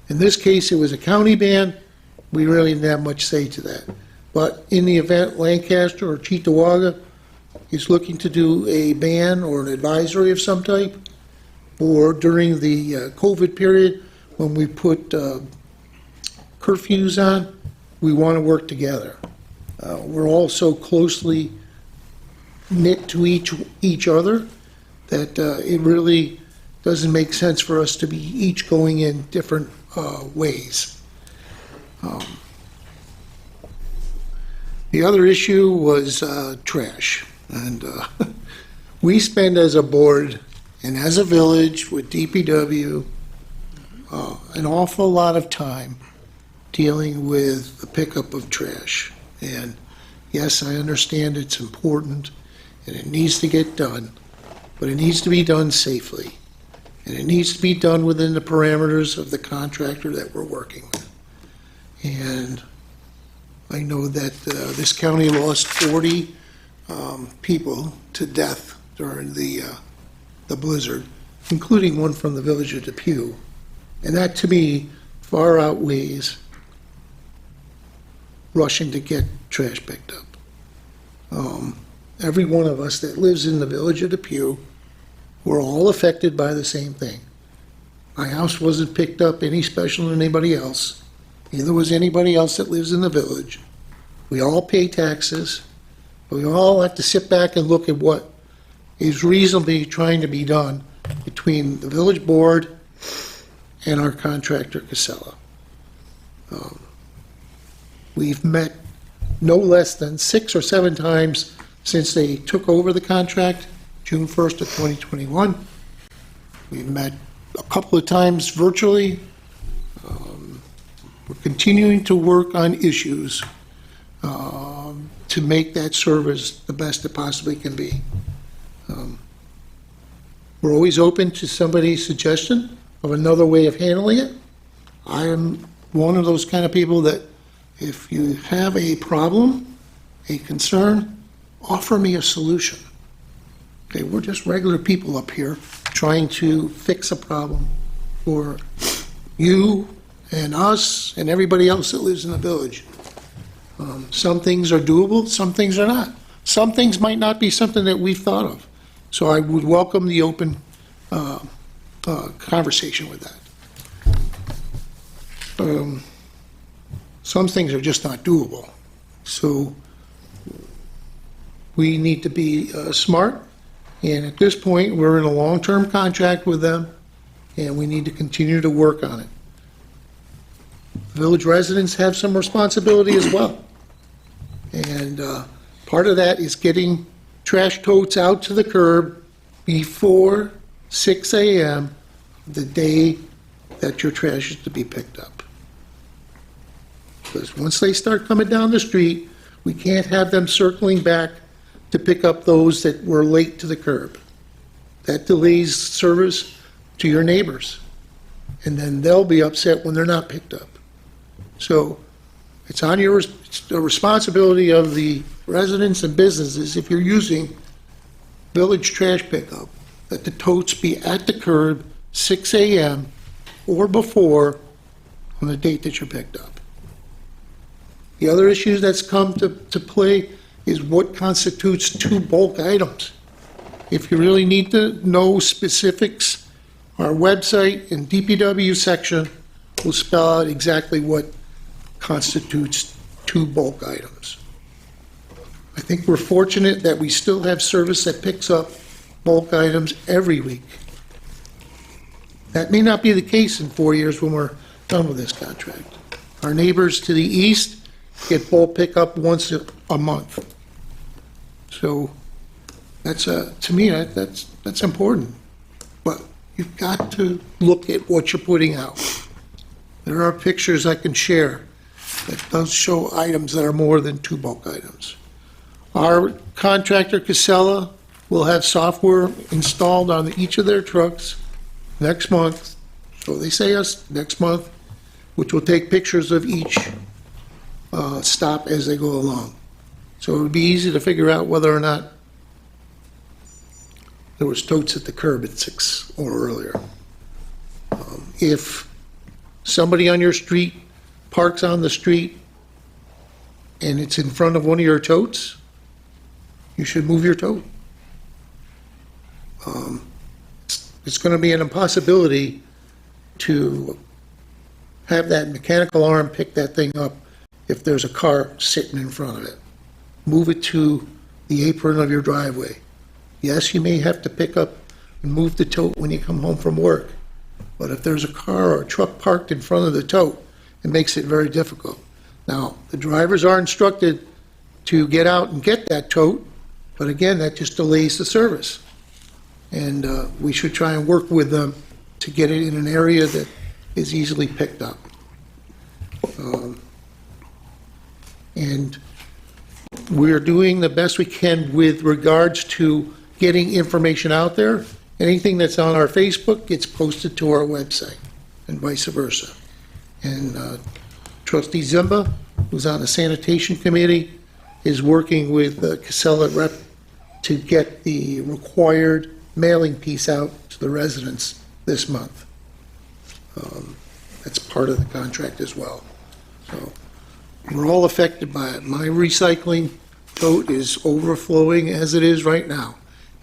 In this case, it was a county ban. We really didn't have much say to that. But in the event Lancaster or Cheektowaga is looking to do a ban or an advisory of some type, or during the COVID period when we put curfews on, we want to work together. We're all so closely knit to each other that it really doesn't make sense for us to be each going in different ways. The other issue was trash. And we spend as a board and as a village with DPW an awful lot of time dealing with the pickup of trash. And yes, I understand it's important and it needs to get done, but it needs to be done safely. And it needs to be done within the parameters of the contractor that we're working with. And I know that this county lost 40 people to death during the blizzard, including one from the village of Depew. And that, to me, far outweighs rushing to get trash picked up. Every one of us that lives in the village of Depew, we're all affected by the same thing. My house wasn't picked up any special than anybody else. Neither was anybody else that lives in the village. We all pay taxes. We all have to sit back and look at what is reasonably trying to be done between the village board and our contractor, Casella. We've met no less than 6 or 7 times since they took over the contract, June 1st of 2021. We've met a couple of times virtually. We're continuing to work on issues to make that service the best it possibly can be. We're always open to somebody's suggestion of another way of handling it. I am one of those kind of people that if you have a problem, a concern, offer me a solution. Okay, we're just regular people up here trying to fix a problem for you and us and everybody else that lives in the village. Some things are doable, some things are not. Some things might not be something that we've thought of. So I would welcome the open conversation with that. Some things are just not doable. So we need to be smart. And at this point, we're in a long-term contract with them, and we need to continue to work on it. Village residents have some responsibility as well. And part of that is getting trash totes out to the curb before 6 a.m. the day that your trash is to be picked up. Because once they start coming down the street, we can't have them circling back to pick up those that were late to the curb. That delays service to your neighbors. And then they'll be upset when they're not picked up. So it's the responsibility of the residents and businesses, if you're using village trash pickup, that the totes be at the curb 6 a.m. or before on the date that you're picked up. The other issue that's come to play is what constitutes 2 bulk items. If you really need to know specifics, our website and DPW section will spell out exactly what constitutes 2 bulk items. I think we're fortunate that we still have service that picks up bulk items every week. That may not be the case in 4 years when we're done with this contract. Our neighbors to the east get bulk pickup once a month. So that's to me, that's important. But you've got to look at what you're putting out. There are pictures I can share that does show items that are more than 2 bulk items. Our contractor, Casella, will have software installed on each of their trucks next month, so they say us next month, which will take pictures of each stop as they go along. So it would be easy to figure out whether or not there was totes at the curb at 6 or earlier. If somebody on your street parks on the street and it's in front of one of your totes, you should move your tote. It's going to be an impossibility to have that mechanical arm pick that thing up if there's a car sitting in front of it. Move it to the apron of your driveway. Yes, you may have to pick up and move the tote when you come home from work, but if there's a car or a truck parked in front of the tote, it makes it very difficult. Now, the drivers are instructed to get out and get that tote, but again, that just delays the service. And we should try and work with them to get it in an area that is easily picked up. And we're doing the best we can with regards to getting information out there. Anything that's on our Facebook gets posted to our website, and vice versa. And Trustee Zimba, who's on the sanitation committee, is working with the Casella rep to get the required mailing piece out to the residents this month. That's part of the contract as well. So We're all affected by it. My recycling tote is overflowing as it is right now.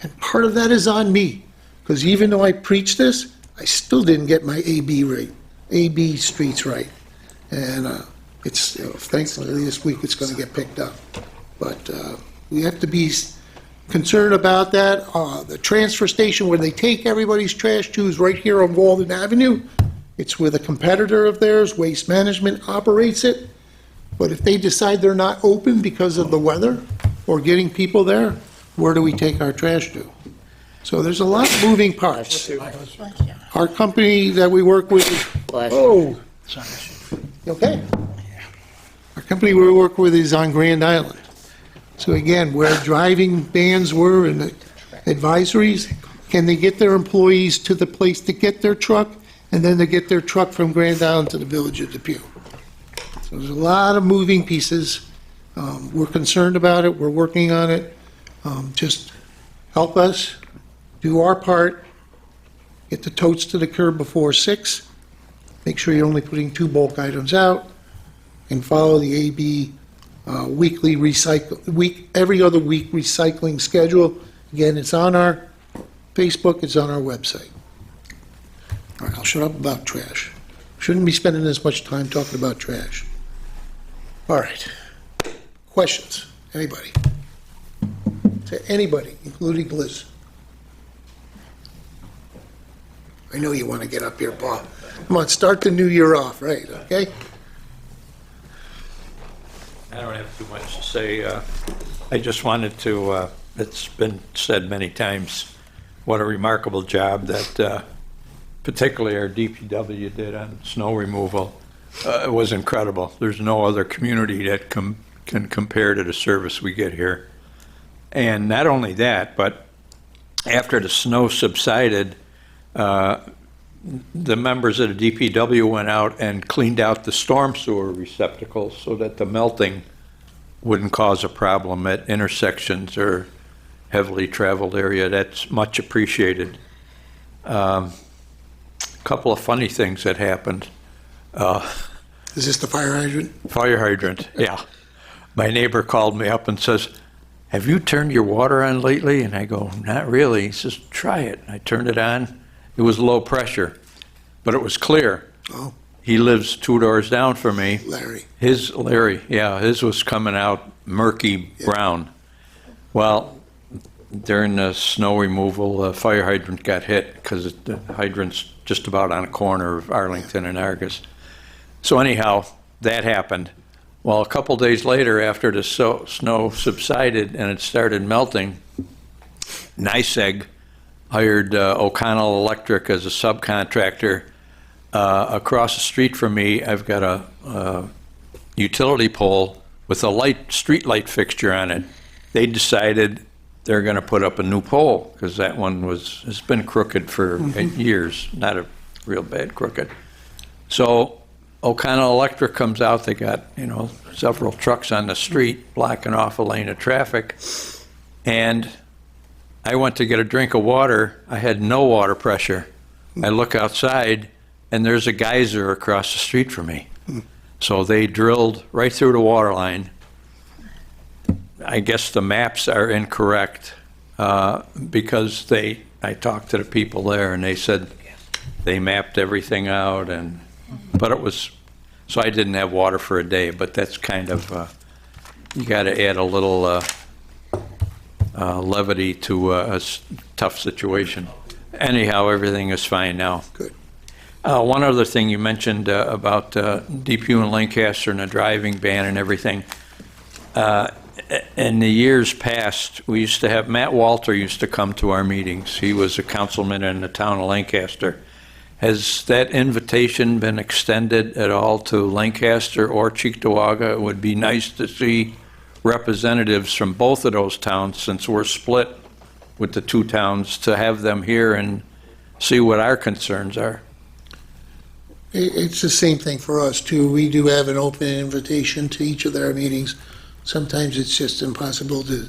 And part of that is on me, because even though I preach this, I still didn't get my AB streets right. And it's, thankfully this week it's going to get picked up. But we have to be concerned about that. The transfer station where they take everybody's trash to is right here on Walden Avenue. It's with a competitor of theirs, Waste Management operates it. But if they decide they're not open because of the weather or getting people there, where do we take our trash to? So there's a lot of moving parts. Our company that we work with, oh, okay. Our company we work with is on Grand Island. So again, where driving bans were and the advisories, can they get their employees to the place to get their truck, and then to get their truck from Grand Island to the village of Depew? So there's a lot of moving pieces. We're concerned about it. We're working on it. Just help us do our part. Get the totes to the curb before 6. Make sure you're only putting 2 bulk items out, and follow the AB weekly every other week recycling schedule. Again, it's on our Facebook. It's on our website. All right, I'll shut up about trash. Shouldn't be spending this much time talking about trash. All right. Questions? Anybody? To anybody, including Liz? I know you want to get up here, Paul. Come on, start the new year off, right, okay? I don't have too much to say. I just wanted to, it's been said many times, what a remarkable job that particularly our DPW did on snow removal. It was incredible. There's no other community that can compare to the service we get here. And not only that, but after the snow subsided, the members of the DPW went out and cleaned out the storm sewer receptacles so that the melting wouldn't cause a problem at intersections or heavily traveled area. That's much appreciated. Couple of funny things that happened. Is this the fire hydrant? Fire hydrant, yeah. My neighbor called me up and says, "Have you turned your water on lately?" And I go, "Not really." He says, "Try it." I turned it on. It was low pressure, but it was clear. Oh. He lives 2 doors down from me. Larry. Larry, yeah, his was coming out murky brown. Well, during the snow removal, the fire hydrant got hit because the hydrant's just about on a corner of Arlington and Argus. So anyhow, that happened. Well, a couple days later, after the snow subsided and it started melting, NYSEG hired O'Connell Electric as a subcontractor. Across the street from me, I've got a utility pole with a street light fixture on it. They decided they're going to put up a new pole because that one has been crooked for years, not a real bad crooked. So O'Connell Electric comes out. They got, several trucks on the street blocking off a lane of traffic. And I went to get a drink of water. I had no water pressure. I look outside, and there's a geyser across the street from me. So they drilled right through the water line. I guess the maps are incorrect because I talked to the people there, and they said they mapped everything out, but it was, so I didn't have water for a day, but that's kind of, you got to add a little levity to a tough situation. Anyhow, everything is fine now. Good. One other thing you mentioned about Depew and Lancaster and the driving ban and everything. In the years past, we used to have, Matt Walter used to come to our meetings. He was a councilman in the town of Lancaster. Has that invitation been extended at all to Lancaster or Cheektowaga? It would be nice to see representatives from both of those towns, since we're split with the 2 towns, to have them here and see what our concerns are. It's the same thing for us, too. We do have an open invitation to each of their meetings. Sometimes it's just impossible to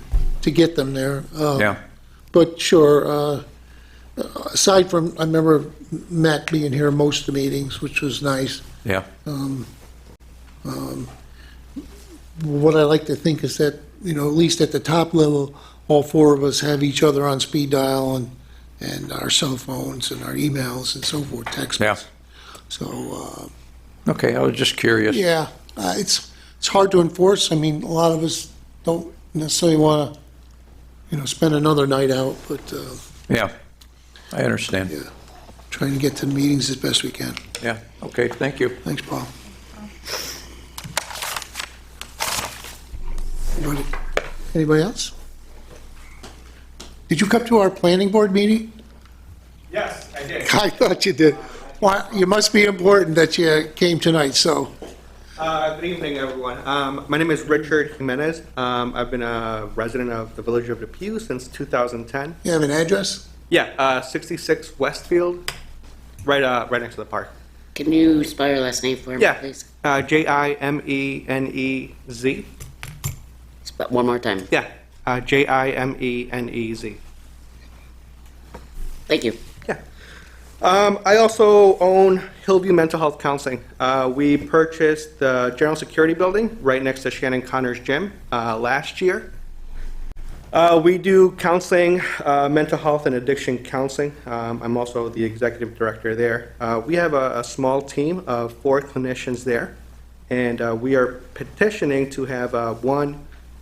get them there. Yeah. But sure, aside from, I remember Matt being here most of the meetings, which was nice. Yeah. what I like to think is that, at least at the top level, all four of us have each other on speed dial and our cell phones and our emails and so forth, text. Yeah. So, Okay, I was just curious. yeah, it's hard to enforce. I mean, a lot of us don't necessarily want to, spend another night out, but, Yeah, I understand. yeah, trying to get to the meetings as best we can. Yeah, okay, thank you. Thanks, Paul. Anybody else? Did you come to our planning board meeting? Yes, I did. I thought you did. Well, you must be important that you came tonight, so. Good evening, everyone. My name is Richard Jimenez. I've been a resident of the village of Depew since 2010. You have an address? Yeah, 66 Westfield, right next to the park. Can you spell your last name for me, Yeah, please? Jimenez. One more time. Yeah, Jimenez. Thank you. Yeah. I also own Hillview Mental Health Counseling. We purchased the General Security Building right next to Shannon Connor's gym last year. We do counseling, mental health and addiction counseling. I'm also the executive director there. We have a small team of 4 clinicians there, and we are petitioning to have one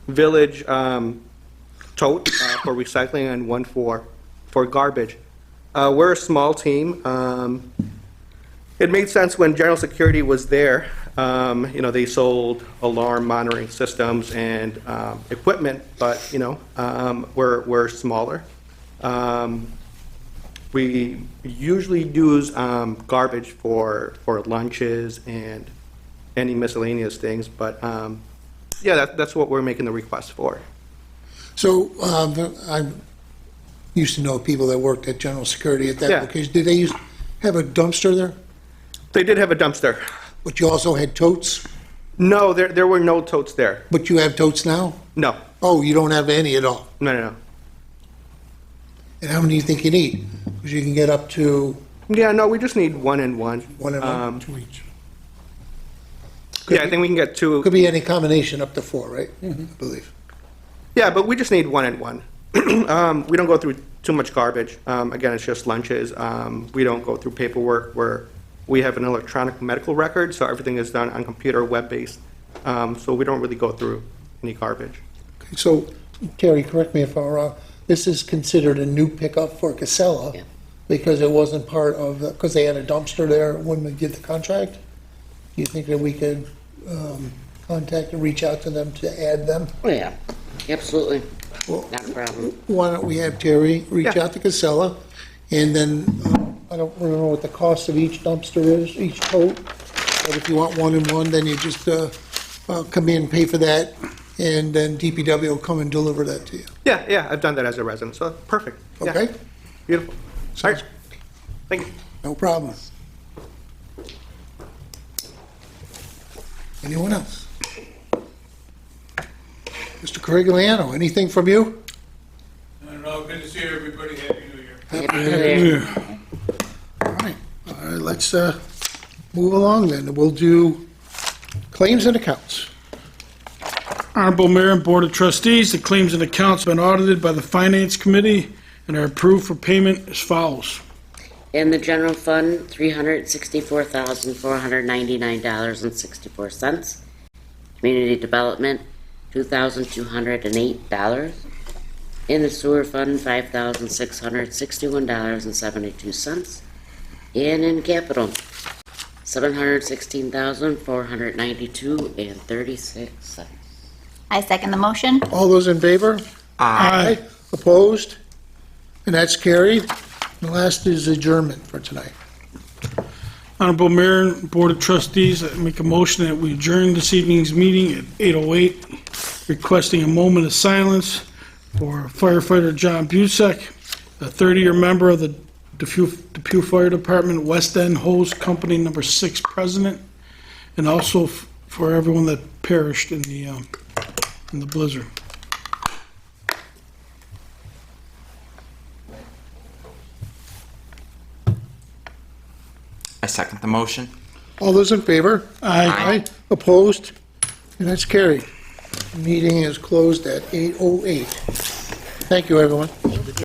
village tote for recycling and one for garbage. We're a small team. It made sense when General Security was there. They sold alarm monitoring systems and equipment, but we're smaller. We usually use garbage for lunches and any miscellaneous things, but yeah, that's what we're making the request for. So, I used to know people that worked at General Security at that Yeah. location. Did they have a dumpster there? They did have a dumpster. But you also had totes? No, there were no totes there. But you have totes now? No. Oh, you don't have any at all? No. And how many do you think you need? Because you can get up to... Yeah, no, we just need one and one. One and one? 2 each. Yeah, I think we can get 2. Could be any combination up to 4, right? I believe. Yeah, but we just need one and one. We don't go through too much garbage. Again, it's just lunches. We don't go through paperwork where we have an electronic medical record, so everything is done on computer, web-based. So we don't really go through any garbage. Okay, so, Terry, correct me if I'm wrong, this is considered a new pickup for Casella Yeah. because it wasn't part of, because they had a dumpster there when we did the contract? Do you think that we could contact and reach out to them to add them? Oh, yeah, absolutely. Well, Not a problem. why don't we have Terry reach Yeah. out to Casella, and then, I don't remember what the cost of each dumpster is, each tote, but if you want one and one, then you just come in, pay for that, and then DPW will come and deliver that to you. Yeah, I've done that as a resident, so perfect. Yeah, Okay? beautiful. All right, thank you. No problem. Anyone else? Mr. Corigliano, anything from you? I don't know, good to see everybody, Happy New Year. Happy New Year. All right, let's move along then. We'll do claims and accounts. Honorable Mayor and Board of Trustees, the claims and accounts have been audited by the Finance Committee and are approved for payment as follows. In the general fund, $364,499.64. Community development, $2,208. In the sewer fund, $5,661.72. And in capital, $716,492.36. I second the motion. All those in favor? Aye. Opposed? And that's carried. The last is adjournment for tonight. Honorable Mayor and Board of Trustees, I make a motion that we adjourn this evening's meeting at 8:08, requesting a moment of silence for firefighter John Busek, a 30-year member of the Depew Fire Department, West End Hose Company number 6 president, and also for everyone that perished in the blizzard. I second the motion. All those in favor? Aye. Opposed? And that's carried. Meeting is closed at 8:08. Thank you, everyone.